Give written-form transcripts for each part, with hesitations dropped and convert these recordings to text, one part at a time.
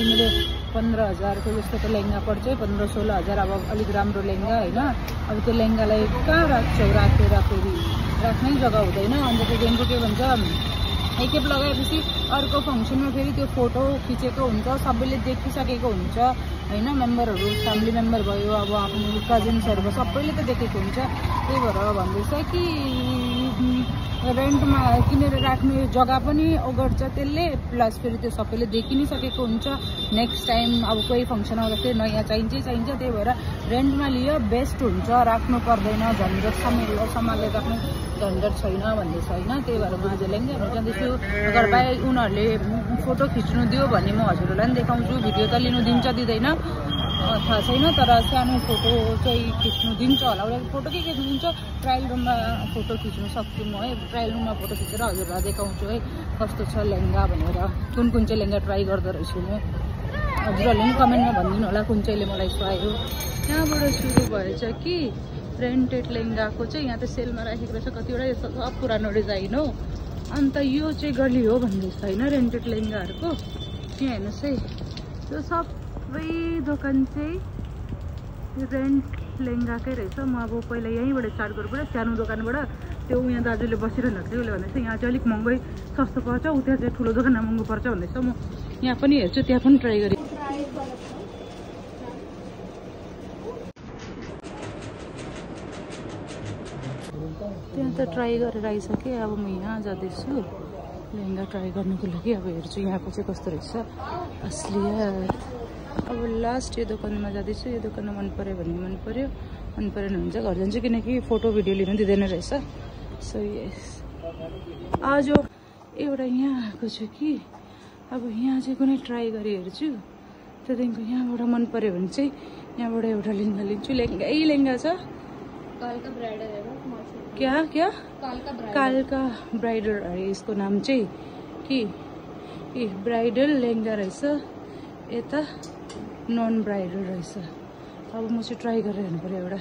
तिमीले 15,000 को जस्तो त लेहेंगा पर्छ 15-16 हजार। अब अलिक राम्रो लेहेंगा हैन। अब त्यो लेहेंगालाई कहाँ राख्छौ? राखेर फेरि राख्नै जग्गा हुँदैन। अन्त त्यहाँदेखिको के भन्छ एकखेप लगाएपछि अर्को फंक्सनमा फेरि त्यो फोटो खिचेको हुन्छ, सबैले देखिसकेको हुन्छ हैन। मेम्बरहरु फ्यामिली मेम्बर भयो, अब आफ्नो कजिन्सहरु भयो, सबैले त देखेको हुन्छ। त्यही भएर भन्दैछ कि रेन्टमा किनेर राख्ने जग्गा पनि ओगट्छ त्यसले, प्लस फेरि त्यो सबैले देखि नै सकेको हुन्छ। नेक्स्ट टाइम अब कोही फंक्सन आउँदा फेरि नयाँ चाहिन्छ। त्यही भएर रेन्टमा लियो बेस्ट हुन्छ, राख्नु पर्दैन, झन्झट सम्हालेर राख्नु झन्झट छैन भन्दैछ हैन। त्यही भएर म आज लेहेंगाहरु जाँदैछु। अगर बाई उनीहरूले फोटो खिच्नु दियो भने म हजुरहरूलाई पनि देखाउँछु। भिडियो त लिनु दिन्छ दिँदैन थाहा छैन, तर सानो फोटो चाहिँ खिच्नु दिन्छ होला। उसले फोटो के खिच्नु दिन्छ? ट्रायल रुममा फोटो खिच्नु सक्छु म है। ट्रायल रुममा फोटो खिचेर हजुरहरूलाई देखाउँछु है कस्तो छ लेहेंगा भनेर, कुन चाहिँ लेहेंगा ट्राई गर्दो रहेछु म। हजुरहरूले पनि कमेन्टमा भनिदिनु होला कुन चाहिँले मलाई सुहायो। यहाँबाट सुरु भएछ कि रेन्टेड लेहेंगाको चाहिँ यहाँ त सेलमा राखेको रहेछ कतिवटा। यस्तो सब पुरानो डिजाइन हो। अन्त यो चाहिँ गली हो भन्दैछ हैन रेन्टेड लेहेंगाहरुको। यहाँ हेर्नुहोस् है, यो सबै दोकान चाहिँ रेन्ट लेहेंगाकै रहेछ। म अब पहिला यहीँबाट स्टार्ट गर्नु पर्यो, सानो दोकानबाट। त्यो यहाँ दाजुले बसिरहनु भएको थियो, उसले भन्दैछ यहाँ चाहिँ अलिक महँगै सस्तो पर्छ, उता चाहिँ ठुलो दोकानमा महँगो पर्छ भन्दैछ। म यहाँ पनि हेर्छु, त्यहाँ पनि ट्राई गरेँ। त्यहाँ त ट्राई गरेर आइसकेँ। अब म यहाँ जाँदैछु लेहेंगा ट्राई गर्नुको लागि। अब हेर्छु यहाँको चाहिँ कस्तो रहेछ असलियत। अब लास्ट यो दोकानमा जाँदैछु। यो दोकानमा मन पर्यो भने मन पर्यो, मन परेन भने चाहिँ घर जान्छु, किनकि फोटो भिडियो लिनु दिँदैन रहेछ। सो यस आज एउटा यहाँ आएको छु कि अब यहाँ चाहिँ कुनै ट्राई गरी हेर्छु। त्यहाँदेखिको यहाँबाट मन पर्यो भने चाहिँ यहाँबाट एउटा लेहेंगा लिन्छु। लेहेंगा छ कालका ब्राइडल है क्या क्या कालका ब्राइडल है इसको नाम चाहिँ कि ब्राइडल लेहेंगा रहेछ, यता नन ब्राइडल रहेछ। अब म चाहिँ ट्राई गरेर हेर्नु पर्यो एउटा।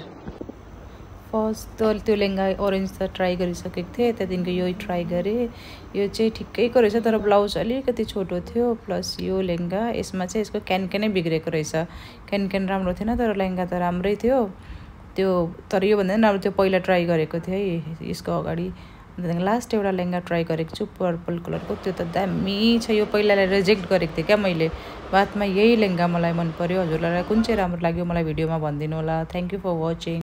फर्स्ट त त्यो लेहेंगा ओरेन्ज त ट्राई गरिसकेको थिएँ, त्यहाँदेखिको यो ट्राई गरेँ। यो चाहिँ ठिक्कैको रहेछ, तर ब्लाउज अलिकति छोटो थियो। प्लस यो लेहेंगा यसमा चाहिँ यसको क्यानक्यानै बिग्रेको रहेछ। क्यानक्यान राम्रो थिएन, तर लेहेंगा त राम्रै थियो त्यो। तर योभन्दा पनि राम्रो त्यो पहिला ट्राई गरेको थिएँ है यसको अगाडि। त्यहाँदेखि लास्ट एउटा लेहेंगा ट्राई गरेको छु पर्पल कलरको, त्यो त दामी छ। यो पहिलालाई रिजेक्ट गरेको थिएँ क्या मैले, बादमा यही लेहेंगा मलाई मन पर्यो। हजुरलाई कुन चाहिँ राम्रो लाग्यो मलाई भिडियोमा भनिदिनु होला। Thank you for watching.